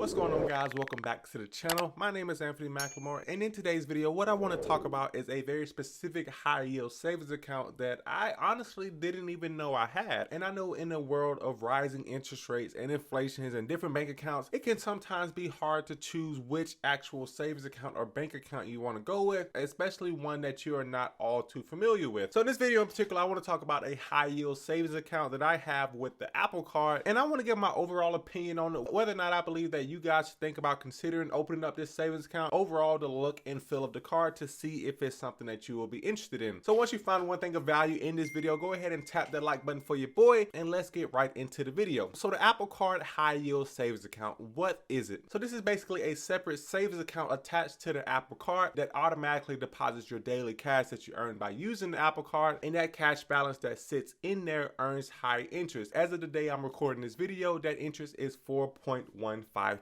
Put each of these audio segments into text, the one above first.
What's going on, guys? Welcome back to the channel. My name is Anfernee, and in today's video what I want to talk about is a very specific high yield savings account that I honestly didn't even know I had. And I know in the world of rising interest rates and inflations and different bank accounts, it can sometimes be hard to choose which actual savings account or bank account you want to go with, especially one that you are not all too familiar with. So in this video in particular, I want to talk about a high yield savings account that I have with the Apple Card, and I want to give my overall opinion on whether or not I believe that you guys should think about considering opening up this savings account, overall the look and feel of the card, to see if it's something that you will be interested in. So once you find one thing of value in this video, go ahead and tap that like button for your boy, and let's get right into the video. So the Apple Card high yield savings account, what is it? So this is basically a separate savings account attached to the Apple Card that automatically deposits your daily cash that you earn by using the Apple Card, and that cash balance that sits in there earns high interest. As of the day I'm recording this video, that interest is 4.15%.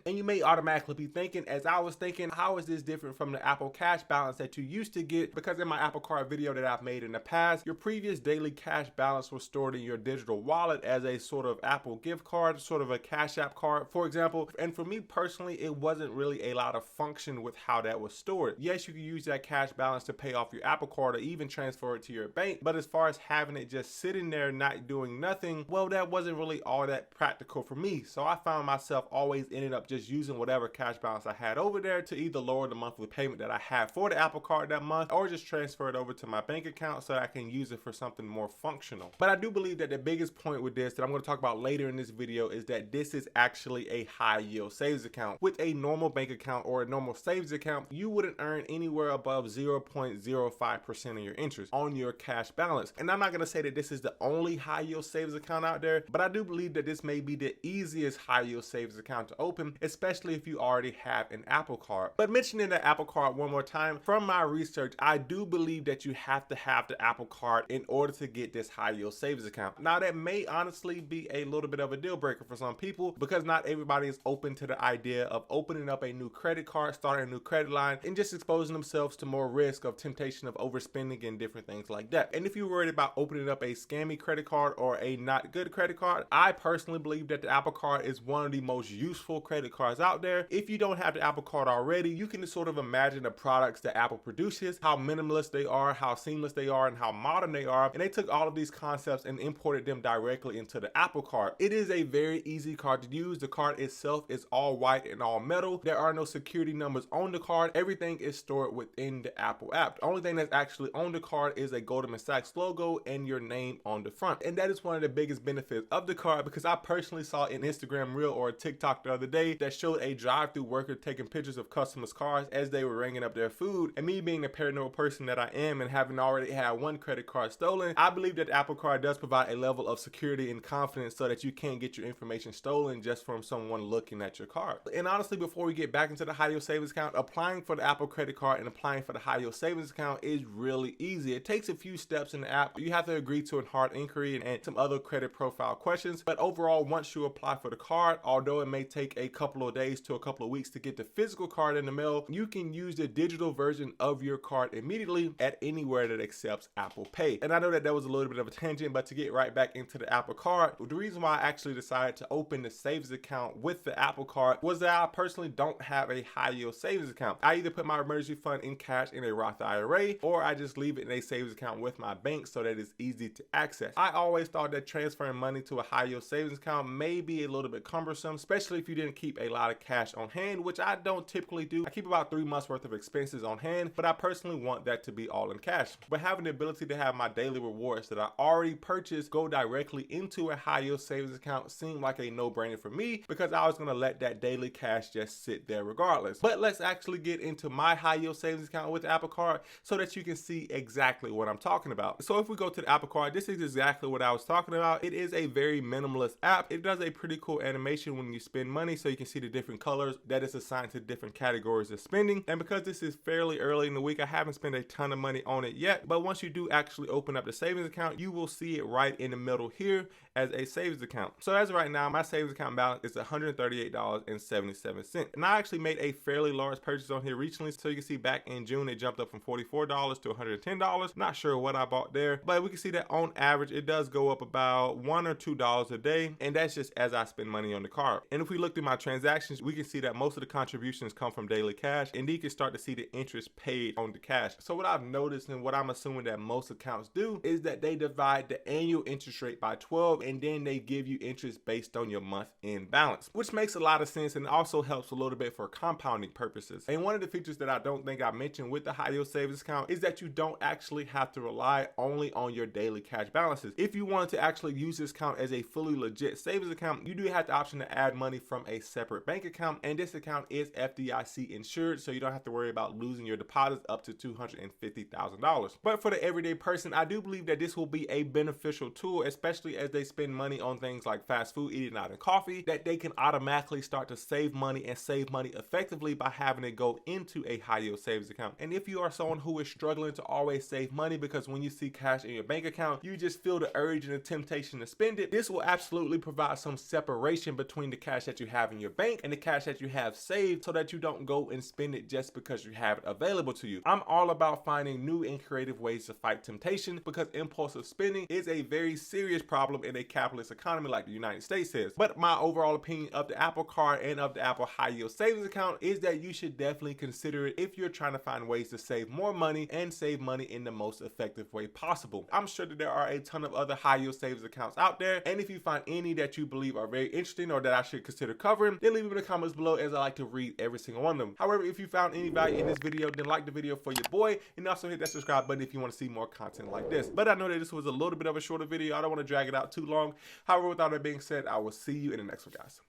And you may automatically be thinking, as I was thinking, how is this different from the Apple cash balance that you used to get? Because in my Apple Card video that I've made in the past, your previous daily cash balance was stored in your digital wallet as a sort of Apple gift card, sort of a Cash App card, for example. And for me personally, it wasn't really a lot of function with how that was stored. Yes, you can use that cash balance to pay off your Apple Card or even transfer it to your bank, but as far as having it just sitting there not doing nothing, well, that wasn't really all that practical for me. So I found myself always ended up just using whatever cash balance I had over there to either lower the monthly payment that I had for the Apple Card that month, or just transfer it over to my bank account so that I can use it for something more functional. But I do believe that the biggest point with this that I'm going to talk about later in this video is that this is actually a high yield savings account. With a normal bank account or a normal savings account, you wouldn't earn anywhere above 0.05% of your interest on your cash balance. And I'm not going to say that this is the only high yield savings account out there, but I do believe that this may be the easiest high yield savings account to open, especially if you already have an Apple Card. But mentioning the Apple Card one more time, from my research, I do believe that you have to have the Apple Card in order to get this high yield savings account. Now that may honestly be a little bit of a deal breaker for some people, because not everybody is open to the idea of opening up a new credit card, starting a new credit line, and just exposing themselves to more risk of temptation of overspending and different things like that. And if you're worried about opening up a scammy credit card or a not good credit card, I personally believe that the Apple Card is one of the most useful credit cards out there. If you don't have the Apple Card already, you can just sort of imagine the products that Apple produces, how minimalist they are, how seamless they are, and how modern they are. And they took all of these concepts and imported them directly into the Apple Card. It is a very easy card to use. The card itself is all white and all metal. There are no security numbers on the card. Everything is stored within the Apple app. The only thing that's actually on the card is a Goldman Sachs logo and your name on the front. And that is one of the biggest benefits of the card, because I personally saw an Instagram reel or a TikTok the other day that showed a drive-through worker taking pictures of customers' cars as they were ringing up their food. And me being the paranoid person that I am, and having already had one credit card stolen, I believe that the Apple Card does provide a level of security and confidence so that you can't get your information stolen just from someone looking at your card. And honestly, before we get back into the high yield savings account, applying for the Apple credit card and applying for the high yield savings account is really easy. It takes a few steps in the app. You have to agree to a hard inquiry and some other credit profile questions. But overall, once you apply for the card, although it may take a couple of days to a couple of weeks to get the physical card in the mail, you can use the digital version of your card immediately at anywhere that accepts Apple Pay. And I know that that was a little bit of a tangent, but to get right back into the Apple Card, the reason why I actually decided to open the savings account with the Apple Card was that I personally don't have a high yield savings account. I either put my emergency fund in cash in a Roth IRA, or I just leave it in a savings account with my bank so that it's easy to access. I always thought that transferring money to a high yield savings account may be a little bit cumbersome, especially if you didn't keep a lot of cash on hand, which I don't typically do. I keep about 3 months worth of expenses on hand, but I personally want that to be all in cash. But having the ability to have my daily rewards that I already purchased go directly into a high yield savings account seemed like a no-brainer for me, because I was going to let that daily cash just sit there regardless. But let's actually get into my high yield savings account with the Apple Card so that you can see exactly what I'm talking about. So if we go to the Apple Card, this is exactly what I was talking about. It is a very minimalist app. It does a pretty cool animation when you spend money, so you can see the different colors that is assigned to different categories of spending. And because this is fairly early in the week, I haven't spent a ton of money on it yet, but once you do actually open up the savings account, you will see it right in the middle here as a savings account. So as of right now, my savings account balance is $138.77. And I actually made a fairly large purchase on here recently. So you can see back in June, it jumped up from $44 to $110. Not sure what I bought there, but we can see that on average, it does go up about $1 or $2 a day. And that's just as I spend money on the card. And if we look through my transactions, we can see that most of the contributions come from daily cash, and you can start to see the interest paid on the cash. So what I've noticed, and what I'm assuming that most accounts do, is that they divide the annual interest rate by 12, and then they give you interest based on your month end balance, which makes a lot of sense and also helps a little bit for compounding purposes. And one of the features that I don't think I mentioned with the high yield savings account is that you don't actually have to rely only on your daily cash balances. If you wanted to actually use this account as a fully legit savings account, you do have the option to add money from a separate bank account, and this account is FDIC insured, so you don't have to worry about losing your deposits up to $250,000. But for the everyday person, I do believe that this will be a beneficial tool, especially as they spend money on things like fast food, eating out, and coffee, that they can automatically start to save money and save money effectively by having it go into a high yield savings account. And if you are someone who is struggling to always save money because when you see cash in your bank account, you just feel the urge and the temptation to spend it, this will absolutely provide some separation between the cash that you have in your bank and the cash that you have saved, so that you don't go and spend it just because you have it available to you. I'm all about finding new and creative ways to fight temptation, because impulsive spending is a very serious problem in a capitalist economy like the United States is. But my overall opinion of the Apple Card and of the Apple high yield savings account is that you should definitely consider it if you're trying to find ways to save more money and save money in the most effective way possible. I'm sure that there are a ton of other high yield savings accounts out there, and if you find any that you believe are very interesting or that I should consider covering, then leave them in the comments below, as I like to read every single one of them. However, if you found any value in this video, then like the video for your boy, and also hit that subscribe button if you want to see more content like this. But I know that this was a little bit of a shorter video. I don't want to drag it out too long. However, with all that being said, I will see you in the next one, guys.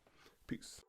Peace.